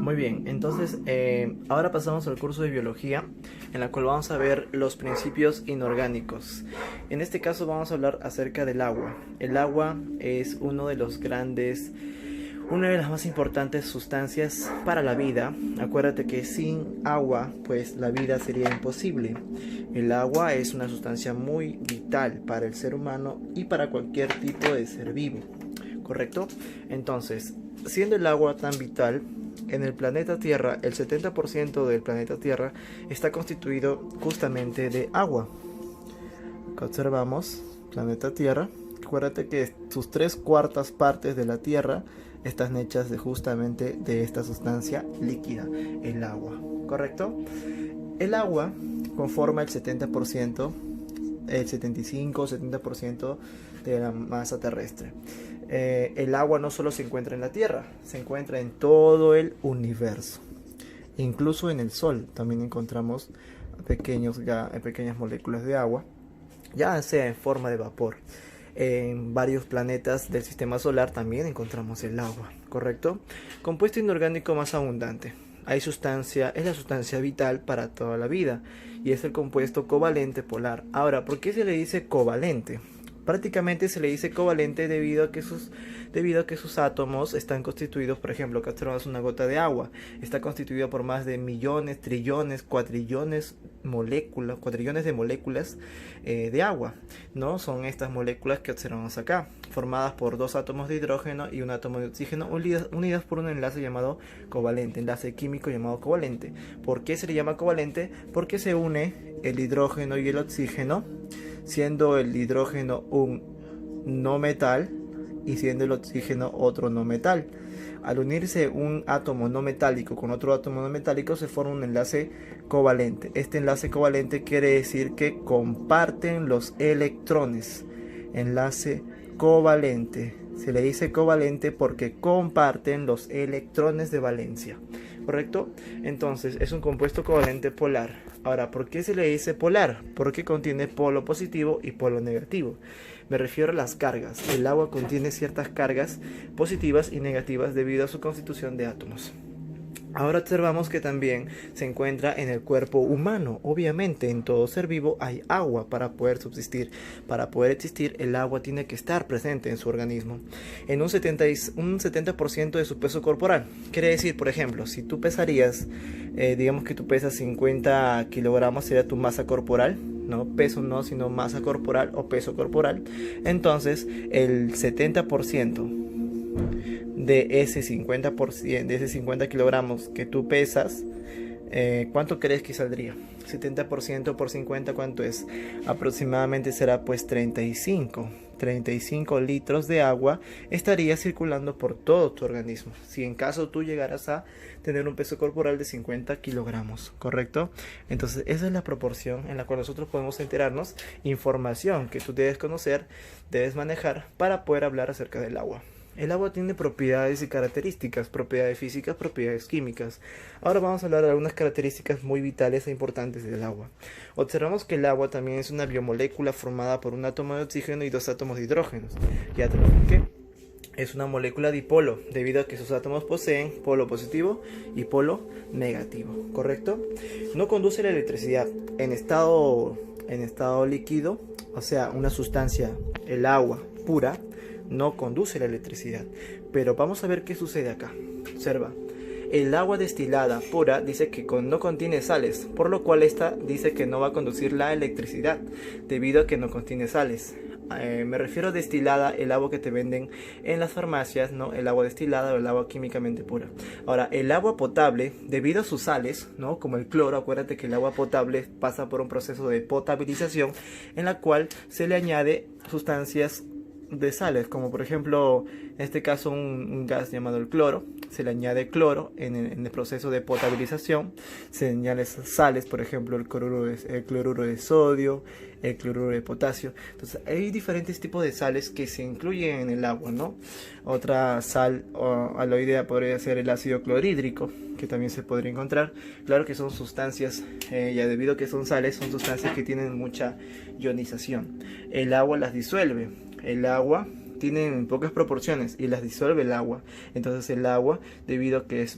Muy bien, entonces ahora pasamos al curso de biología, en la cual vamos a ver los principios inorgánicos. En este caso vamos a hablar acerca del agua. El agua es uno de los grandes, una de las más importantes sustancias para la vida. Acuérdate que sin agua, pues la vida sería imposible. El agua es una sustancia muy vital para el ser humano y para cualquier tipo de ser vivo, ¿correcto? Entonces, siendo el agua tan vital, en el planeta Tierra, el 70% del planeta Tierra está constituido justamente de agua. Acá observamos planeta Tierra. Acuérdate que sus 3/4 partes de la Tierra están hechas justamente de esta sustancia líquida, el agua, ¿correcto? El agua conforma el 70%, el 75-70% de la masa terrestre. El agua no solo se encuentra en la Tierra, se encuentra en todo el universo. Incluso en el Sol también encontramos pequeñas moléculas de agua, ya sea en forma de vapor. En varios planetas del sistema solar también encontramos el agua, ¿correcto? Compuesto inorgánico más abundante. Es la sustancia vital para toda la vida y es el compuesto covalente polar. Ahora, ¿por qué se le dice covalente? Prácticamente se le dice covalente debido a que sus átomos están constituidos, por ejemplo, acá tenemos una gota de agua, está constituida por más de millones, trillones, cuatrillones de moléculas de agua, ¿no? Son estas moléculas que observamos acá, formadas por dos átomos de hidrógeno y un átomo de oxígeno unidas por un enlace llamado covalente, enlace químico llamado covalente. ¿Por qué se le llama covalente? Porque se une el hidrógeno y el oxígeno, siendo el hidrógeno un no metal y siendo el oxígeno otro no metal. Al unirse un átomo no metálico con otro átomo no metálico se forma un enlace covalente. Este enlace covalente quiere decir que comparten los electrones. Enlace covalente. Se le dice covalente porque comparten los electrones de valencia, ¿correcto? Entonces es un compuesto covalente polar. Ahora, ¿por qué se le dice polar? Porque contiene polo positivo y polo negativo. Me refiero a las cargas. El agua contiene ciertas cargas positivas y negativas debido a su constitución de átomos. Ahora observamos que también se encuentra en el cuerpo humano. Obviamente en todo ser vivo hay agua para poder subsistir. Para poder existir, el agua tiene que estar presente en su organismo en un 70% de su peso corporal. Quiere decir, por ejemplo, si tú pesarías, digamos que tú pesas 50 kilogramos, sería tu masa corporal, no peso, no, sino masa corporal o peso corporal. Entonces el 70% de ese 50%, de ese 50 kilogramos que tú pesas, ¿cuánto crees que saldría? 70% por 50, ¿cuánto es? Aproximadamente será pues 35 litros de agua estaría circulando por todo tu organismo, si en caso tú llegaras a tener un peso corporal de 50 kilogramos, ¿correcto? Entonces esa es la proporción en la cual nosotros podemos enterarnos, información que tú debes conocer, debes manejar para poder hablar acerca del agua. El agua tiene propiedades y características, propiedades físicas, propiedades químicas. Ahora vamos a hablar de algunas características muy vitales e importantes del agua. Observamos que el agua también es una biomolécula formada por un átomo de oxígeno y dos átomos de hidrógeno. Ya te lo expliqué. Es una molécula dipolo, debido a que sus átomos poseen polo positivo y polo negativo, ¿correcto? No conduce la electricidad en estado líquido, o sea, una sustancia, el agua pura, no conduce la electricidad. Pero vamos a ver qué sucede acá. Observa. El agua destilada pura dice que no contiene sales, por lo cual esta dice que no va a conducir la electricidad, debido a que no contiene sales. Me refiero a destilada, el agua que te venden en las farmacias, ¿no? El agua destilada o el agua químicamente pura. Ahora, el agua potable, debido a sus sales, ¿no? Como el cloro, acuérdate que el agua potable pasa por un proceso de potabilización en la cual se le añade sustancias de sales, como por ejemplo en este caso un gas llamado el cloro. Se le añade cloro en el proceso de potabilización, se añaden sales, por ejemplo el cloruro de sodio, el cloruro de potasio. Entonces hay diferentes tipos de sales que se incluyen en el agua, ¿no? Otra sal aloidea podría ser el ácido clorhídrico, que también se podría encontrar. Claro que son sustancias, ya debido a que son sales, son sustancias que tienen mucha ionización. El agua las disuelve. El agua tienen pocas proporciones y las disuelve el agua. Entonces el agua, debido a que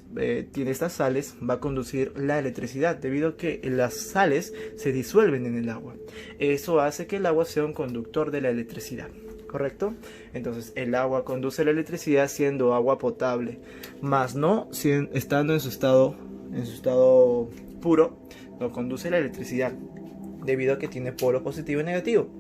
tiene estas sales, va a conducir la electricidad, debido a que las sales se disuelven en el agua. Eso hace que el agua sea un conductor de la electricidad, ¿correcto? Entonces el agua conduce la electricidad siendo agua potable, más no estando en su estado puro, no conduce la electricidad, debido a que tiene polo positivo y negativo.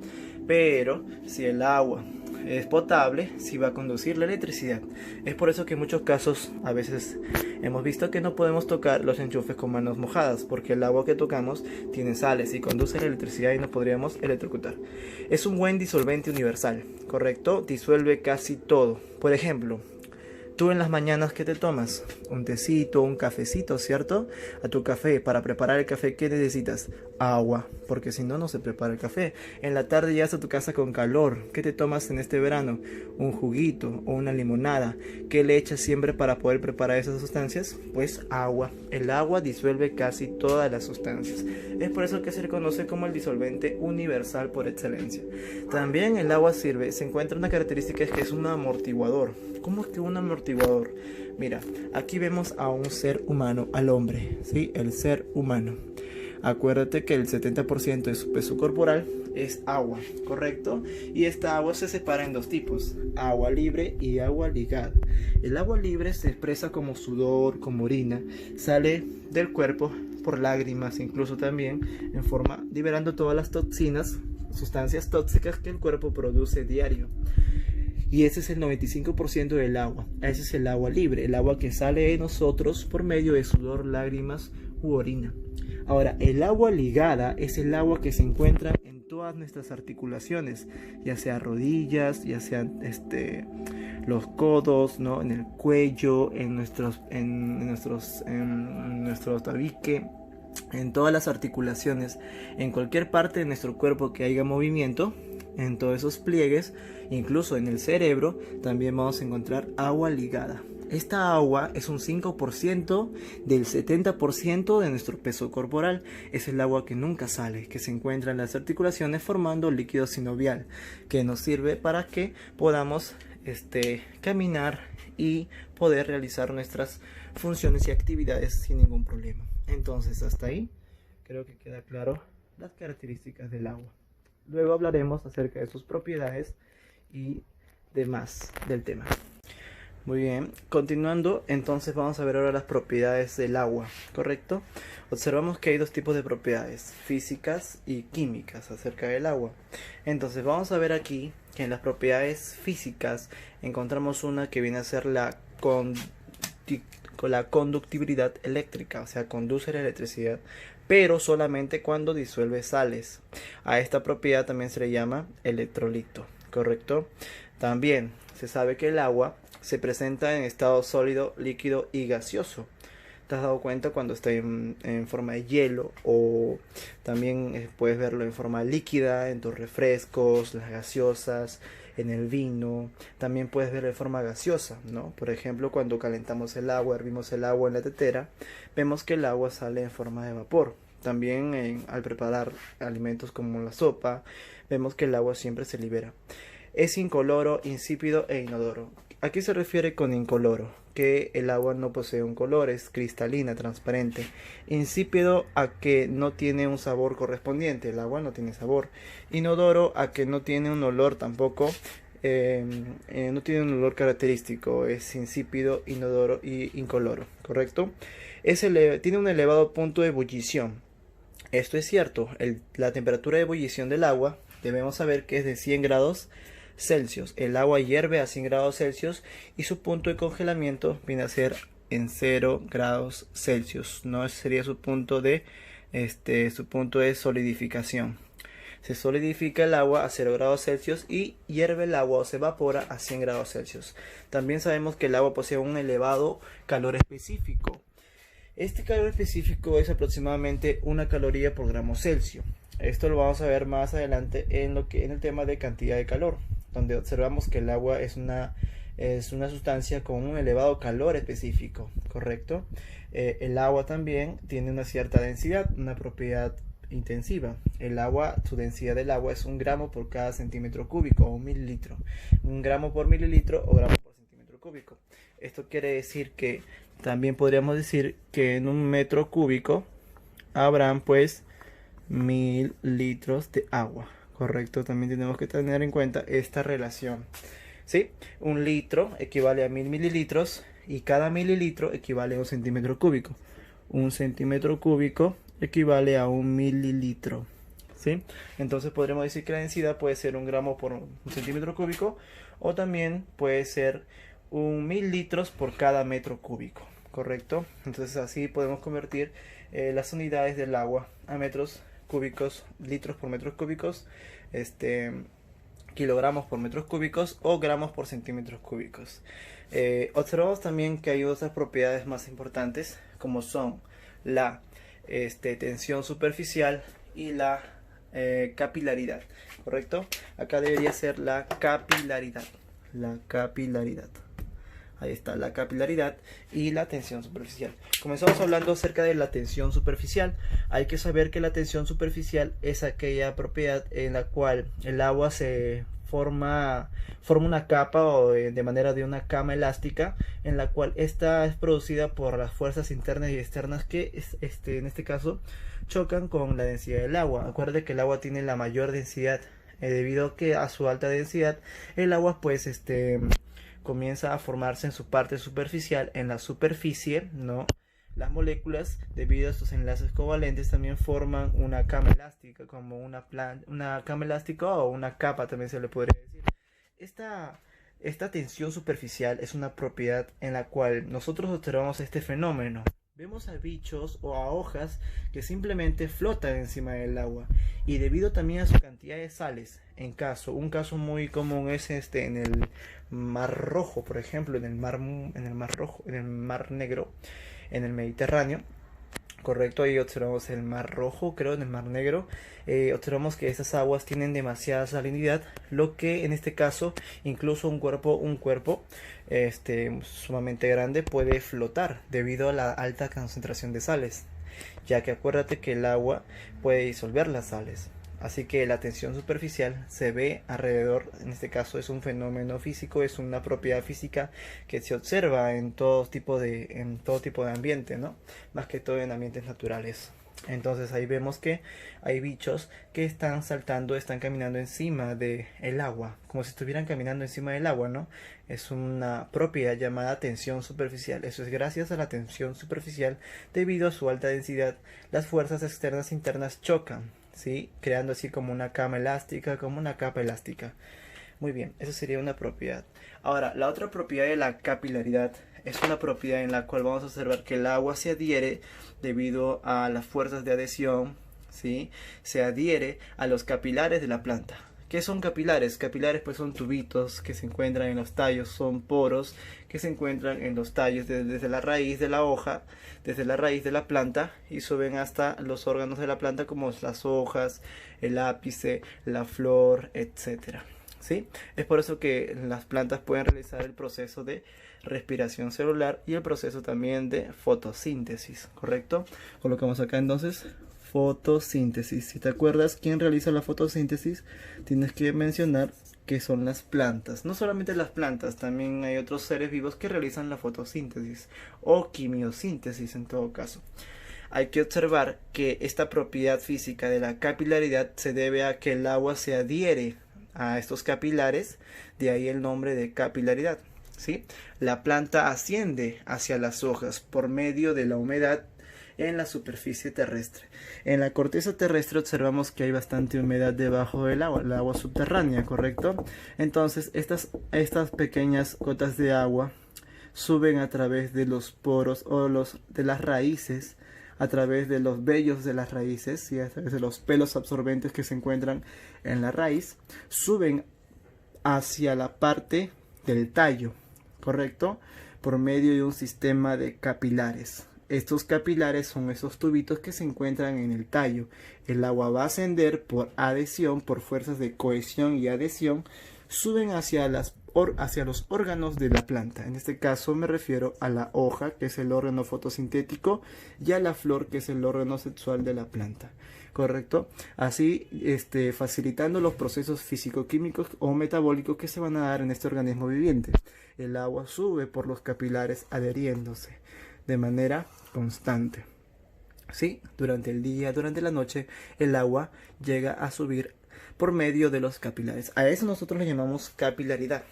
Pero si el agua es potable, sí va a conducir la electricidad. Es por eso que en muchos casos a veces hemos visto que no podemos tocar los enchufes con manos mojadas, porque el agua que tocamos tiene sales y conduce la electricidad y nos podríamos electrocutar. Es un buen disolvente universal, ¿correcto? Disuelve casi todo. Por ejemplo, tú en las mañanas, ¿qué te tomas? Un tecito, un cafecito, ¿cierto? A tu café, para preparar el café, ¿qué necesitas? Agua, porque si no, no se prepara el café. En la tarde llegas a tu casa con calor. ¿Qué te tomas en este verano? Un juguito o una limonada. ¿Qué le echas siempre para poder preparar esas sustancias? Pues agua. El agua disuelve casi todas las sustancias. Es por eso que se reconoce como el disolvente universal por excelencia. También el agua se encuentra una característica, es que es un amortiguador. ¿Cómo es que un amortiguador? Mira, aquí vemos a un ser humano, al hombre, ¿sí? El ser humano. Acuérdate que el 70% de su peso corporal es agua, ¿correcto? Y esta agua se separa en dos tipos, agua libre y agua ligada. El agua libre se expresa como sudor, como orina, sale del cuerpo por lágrimas, incluso también en forma, liberando todas las toxinas, sustancias tóxicas que el cuerpo produce diario. Y ese es el 95% del agua. Ese es el agua libre, el agua que sale de nosotros por medio de sudor, lágrimas u orina. Ahora, el agua ligada es el agua que se encuentra en todas nuestras articulaciones, ya sea rodillas, ya sean los codos, ¿no? En el cuello, en nuestro tabique, en todas las articulaciones, en cualquier parte de nuestro cuerpo que haya movimiento. En todos esos pliegues, incluso en el cerebro, también vamos a encontrar agua ligada. Esta agua es un 5% del 70% de nuestro peso corporal. Es el agua que nunca sale, que se encuentra en las articulaciones formando líquido sinovial, que nos sirve para que podamos caminar y poder realizar nuestras funciones y actividades sin ningún problema. Entonces, hasta ahí creo que queda claro las características del agua. Luego hablaremos acerca de sus propiedades y demás del tema. Muy bien, continuando, entonces vamos a ver ahora las propiedades del agua, ¿correcto? Observamos que hay dos tipos de propiedades, físicas y químicas acerca del agua. Entonces vamos a ver aquí que en las propiedades físicas encontramos una que viene a ser la conductibilidad eléctrica, o sea, conduce la electricidad, pero solamente cuando disuelve sales. A esta propiedad también se le llama electrolito, ¿correcto? También se sabe que el agua se presenta en estado sólido, líquido y gaseoso. ¿Te has dado cuenta cuando está en forma de hielo? O también puedes verlo en forma líquida, en tus refrescos, las gaseosas, en el vino. También puedes verlo en forma gaseosa, ¿no? Por ejemplo, cuando calentamos el agua, hervimos el agua en la tetera, vemos que el agua sale en forma de vapor. También al preparar alimentos como la sopa, vemos que el agua siempre se libera. Es incoloro, insípido e inodoro. ¿A qué se refiere con incoloro? Que el agua no posee un color, es cristalina, transparente. Insípido, a que no tiene un sabor correspondiente, el agua no tiene sabor. Inodoro, a que no tiene un olor tampoco, no tiene un olor característico, es insípido, inodoro y incoloro, ¿correcto? Tiene un elevado punto de ebullición. Esto es cierto, la temperatura de ebullición del agua debemos saber que es de 100 grados Celsius. El agua hierve a 100 grados Celsius y su punto de congelamiento viene a ser en 0 grados Celsius. No sería su punto de solidificación. Se solidifica el agua a 0 grados Celsius y hierve el agua o se evapora a 100 grados Celsius. También sabemos que el agua posee un elevado calor específico. Este calor específico es aproximadamente 1 caloría por gramo Celsius. Esto lo vamos a ver más adelante en el tema de cantidad de calor, donde observamos que el agua es una sustancia con un elevado calor específico, ¿correcto? El agua también tiene una cierta densidad, una propiedad intensiva. El agua, su densidad del agua es 1 gramo por cada centímetro cúbico o 1 mililitro. 1 gramo por mililitro o gramo por centímetro cúbico. Esto quiere decir que también podríamos decir que en 1 metro cúbico habrán pues 1000 litros de agua. Correcto, también tenemos que tener en cuenta esta relación. ¿Sí? 1 litro equivale a 1000 mililitros y cada mililitro equivale a 1 centímetro cúbico. 1 centímetro cúbico equivale a 1 mililitro. ¿Sí? Entonces podremos decir que la densidad puede ser 1 gramo por 1 centímetro cúbico o también puede ser 1000 litros por cada metro cúbico. ¿Correcto? Entonces así podemos convertir las unidades del agua a metros cúbicos, litros por metros cúbicos, kilogramos por metros cúbicos o gramos por centímetros cúbicos. Observamos también que hay otras propiedades más importantes como son la tensión superficial y la capilaridad, ¿correcto? Acá debería ser la capilaridad. Ahí está, la capilaridad y la tensión superficial. Comenzamos hablando acerca de la tensión superficial. Hay que saber que la tensión superficial es aquella propiedad en la cual el agua se forma una capa o de manera de una cama elástica, en la cual esta es producida por las fuerzas internas y externas que en este caso chocan con la densidad del agua. Acuérdate que el agua tiene la mayor densidad, debido a que a su alta densidad el agua pues comienza a formarse en su parte superficial, en la superficie, ¿no? Las moléculas, debido a estos enlaces covalentes, también forman una cama elástica, como una cama elástica o una capa también se le podría decir. Esta tensión superficial es una propiedad en la cual nosotros observamos este fenómeno. Vemos a bichos o a hojas que simplemente flotan encima del agua, y debido también a su cantidad de sales, un caso muy común es en el Mar Rojo, por ejemplo, en el Mar Rojo, en el Mar Negro, en el Mediterráneo. Correcto, ahí observamos el Mar Rojo, creo, en el Mar Negro. Observamos que estas aguas tienen demasiada salinidad, lo que en este caso incluso un cuerpo sumamente grande puede flotar debido a la alta concentración de sales, ya que acuérdate que el agua puede disolver las sales. Así que la tensión superficial se ve alrededor, en este caso es un fenómeno físico, es una propiedad física que se observa en todo tipo de ambiente, ¿no? Más que todo en ambientes naturales. Entonces ahí vemos que hay bichos que están saltando, están caminando encima del agua, como si estuvieran caminando encima del agua, ¿no? Es una propiedad llamada tensión superficial. Eso es gracias a la tensión superficial, debido a su alta densidad, las fuerzas externas e internas chocan, ¿sí? Creando así como una cama elástica, como una capa elástica. Muy bien, eso sería una propiedad. Ahora, la otra propiedad de la capilaridad es una propiedad en la cual vamos a observar que el agua se adhiere debido a las fuerzas de adhesión, ¿sí? Se adhiere a los capilares de la planta. ¿Qué son capilares? Capilares pues son tubitos que se encuentran en los tallos, son poros que se encuentran en los tallos desde la raíz de la hoja, desde la raíz de la planta, y suben hasta los órganos de la planta como las hojas, el ápice, la flor, etcétera. ¿Sí? Es por eso que las plantas pueden realizar el proceso de respiración celular y el proceso también de fotosíntesis, ¿correcto? Colocamos acá entonces fotosíntesis. Si te acuerdas quién realiza la fotosíntesis, tienes que mencionar que son las plantas. No solamente las plantas, también hay otros seres vivos que realizan la fotosíntesis o quimiosíntesis en todo caso. Hay que observar que esta propiedad física de la capilaridad se debe a que el agua se adhiere a estos capilares, de ahí el nombre de capilaridad, ¿sí? La planta asciende hacia las hojas por medio de la humedad en la superficie terrestre. En la corteza terrestre observamos que hay bastante humedad debajo del agua, el agua subterránea, ¿correcto? Entonces estas pequeñas gotas de agua suben a través de los poros o de las raíces, a través de los vellos de las raíces y a través de los pelos absorbentes que se encuentran en la raíz, suben hacia la parte del tallo, ¿correcto? Por medio de un sistema de capilares. Estos capilares son esos tubitos que se encuentran en el tallo. El agua va a ascender por adhesión, por fuerzas de cohesión y adhesión, suben hacia las hacia los órganos de la planta. En este caso me refiero a la hoja, que es el órgano fotosintético, y a la flor, que es el órgano sexual de la planta. ¿Correcto? Así, facilitando los procesos físico-químicos o metabólicos que se van a dar en este organismo viviente. El agua sube por los capilares adheriéndose de manera constante. ¿Sí? Durante el día, durante la noche, el agua llega a subir por medio de los capilares. A eso nosotros le llamamos capilaridad.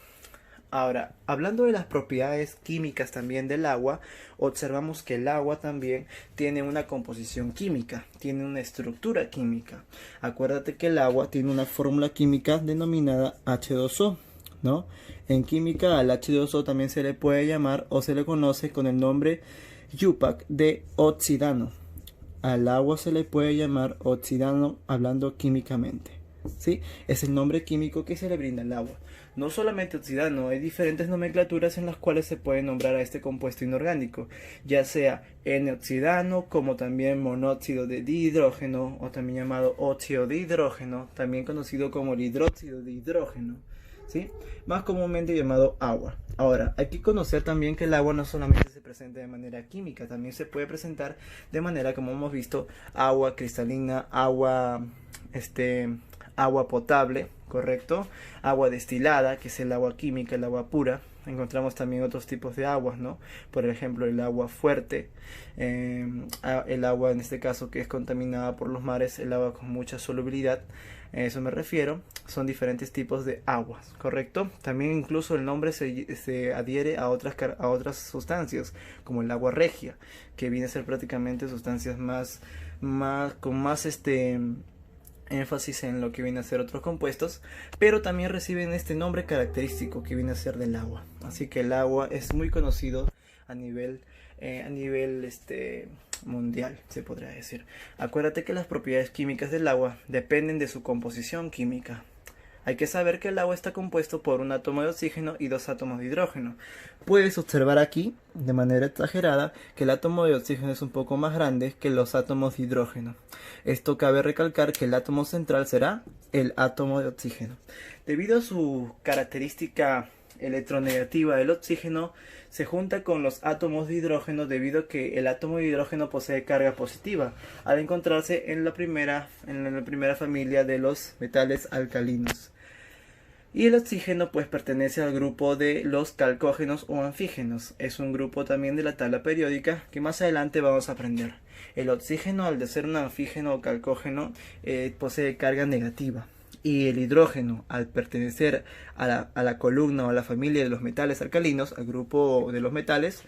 Ahora, hablando de las propiedades químicas también del agua, observamos que el agua también tiene una composición química, tiene una estructura química. Acuérdate que el agua tiene una fórmula química denominada H2O, ¿no? En química al H2O también se le puede llamar o se le conoce con el nombre Yupac de oxidano. Al agua se le puede llamar oxidano hablando químicamente, ¿sí? Es el nombre químico que se le brinda al agua. No solamente oxidano, hay diferentes nomenclaturas en las cuales se puede nombrar a este compuesto inorgánico, ya sea N-oxidano, como también monóxido de dihidrógeno, o también llamado óxido de hidrógeno, también conocido como el hidróxido de hidrógeno, ¿sí? Más comúnmente llamado agua. Ahora, hay que conocer también que el agua no solamente se presenta de manera química, también se puede presentar de manera, como hemos visto, agua cristalina, agua potable, ¿correcto? Agua destilada, que es el agua química, el agua pura. Encontramos también otros tipos de aguas, ¿no? Por ejemplo, el agua fuerte, el agua en este caso que es contaminada por los mares, el agua con mucha solubilidad. A eso me refiero. Son diferentes tipos de aguas, ¿correcto? También incluso el nombre se adhiere a otras sustancias, como el agua regia, que viene a ser prácticamente sustancias con más énfasis en lo que viene a ser otros compuestos, pero también reciben este nombre característico que viene a ser del agua. Así que el agua es muy conocido a nivel mundial, se podría decir. Acuérdate que las propiedades químicas del agua dependen de su composición química. Hay que saber que el agua está compuesto por un átomo de oxígeno y 2 átomos de hidrógeno. Puedes observar aquí, de manera exagerada, que el átomo de oxígeno es un poco más grande que los átomos de hidrógeno. Esto cabe recalcar que el átomo central será el átomo de oxígeno. Debido a su característica electronegativa, el oxígeno se junta con los átomos de hidrógeno debido a que el átomo de hidrógeno posee carga positiva al encontrarse en la primera familia de los metales alcalinos. Y el oxígeno pues pertenece al grupo de los calcógenos o anfígenos. Es un grupo también de la tabla periódica que más adelante vamos a aprender. El oxígeno, al de ser un anfígeno o calcógeno, posee carga negativa. Y el hidrógeno, al pertenecer a la columna o a la familia de los metales alcalinos, al grupo de los metales,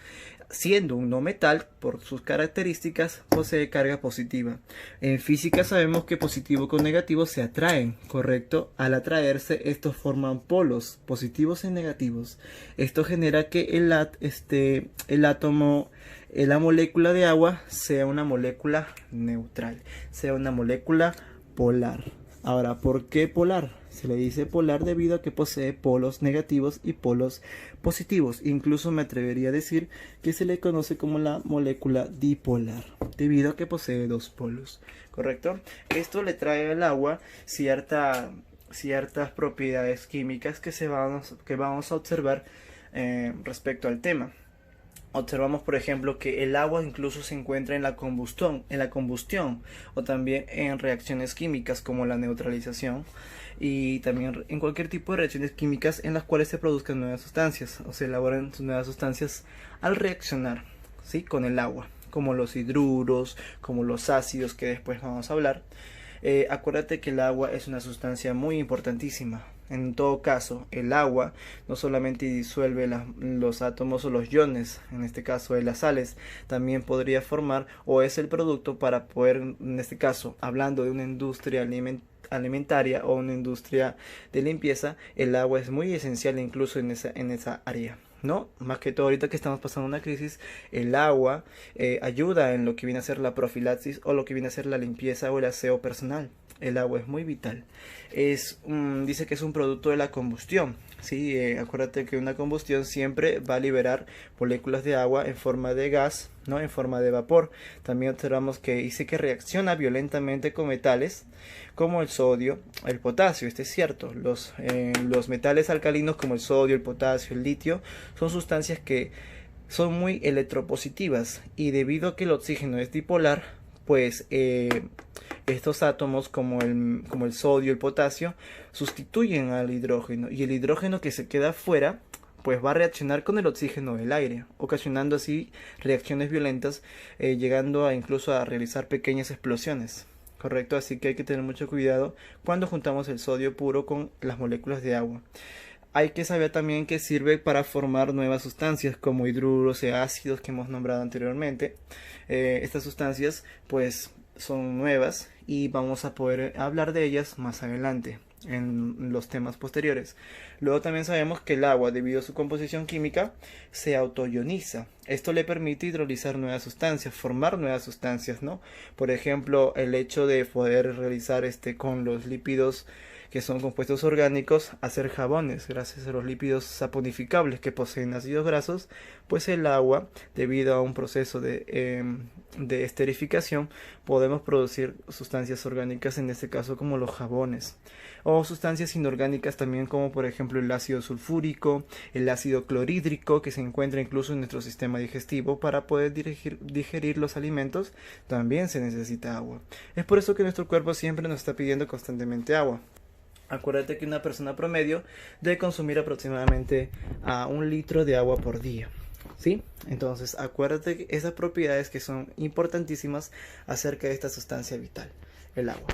siendo un no metal, por sus características, posee carga positiva. En física sabemos que positivo con negativo se atraen, ¿correcto? Al atraerse, estos forman polos, positivos y negativos. Esto genera que el átomo, la molécula de agua, sea una molécula neutral, sea una molécula polar. Ahora, ¿por qué polar? Se le dice polar debido a que posee polos negativos y polos positivos. Incluso me atrevería a decir que se le conoce como la molécula dipolar, debido a que posee 2 polos, ¿correcto? Esto le trae al agua ciertas propiedades químicas que vamos a observar respecto al tema. Observamos, por ejemplo, que el agua incluso se encuentra en la combustión o también en reacciones químicas como la neutralización y también en cualquier tipo de reacciones químicas en las cuales se produzcan nuevas sustancias o se elaboran nuevas sustancias al reaccionar, ¿sí?, con el agua, como los hidruros, como los ácidos que después vamos a hablar. Acuérdate que el agua es una sustancia muy importantísima. En todo caso, el agua no solamente disuelve los átomos o los iones, en este caso de las sales, también podría formar o es el producto para poder, en este caso, hablando de una industria alimentaria o una industria de limpieza, el agua es muy esencial incluso en esa área, ¿no? Más que todo ahorita que estamos pasando una crisis, el agua ayuda en lo que viene a ser la profilaxis o lo que viene a ser la limpieza o el aseo personal. El agua es muy vital. Dice que es un producto de la combustión, ¿sí? Acuérdate que una combustión siempre va a liberar moléculas de agua en forma de gas ¿no? En forma de vapor. También observamos que dice que reacciona violentamente con metales como el sodio, el potasio. Este es cierto. Los metales alcalinos como el sodio, el potasio, el litio son sustancias que son muy electropositivas, y debido a que el oxígeno es dipolar, pues estos átomos como el sodio, el potasio, sustituyen al hidrógeno, y el hidrógeno que se queda fuera pues va a reaccionar con el oxígeno del aire, ocasionando así reacciones violentas, llegando incluso a realizar pequeñas explosiones. Correcto, así que hay que tener mucho cuidado cuando juntamos el sodio puro con las moléculas de agua. Hay que saber también que sirve para formar nuevas sustancias como hidruros y ácidos que hemos nombrado anteriormente. Estas sustancias pues son nuevas y vamos a poder hablar de ellas más adelante en los temas posteriores. Luego también sabemos que el agua, debido a su composición química, se autoioniza. Esto le permite hidrolizar nuevas sustancias, formar nuevas sustancias, ¿no? Por ejemplo, el hecho de poder realizar con los lípidos que son compuestos orgánicos, hacer jabones gracias a los lípidos saponificables que poseen ácidos grasos, pues el agua, debido a un proceso de esterificación, podemos producir sustancias orgánicas, en este caso como los jabones, o sustancias inorgánicas también, como por ejemplo el ácido sulfúrico, el ácido clorhídrico, que se encuentra incluso en nuestro sistema digestivo. Para poder digerir los alimentos también se necesita agua. Es por eso que nuestro cuerpo siempre nos está pidiendo constantemente agua. Acuérdate que una persona promedio debe consumir aproximadamente a 1 litro de agua por día, ¿sí? Entonces acuérdate que esas propiedades que son importantísimas acerca de esta sustancia vital, el agua.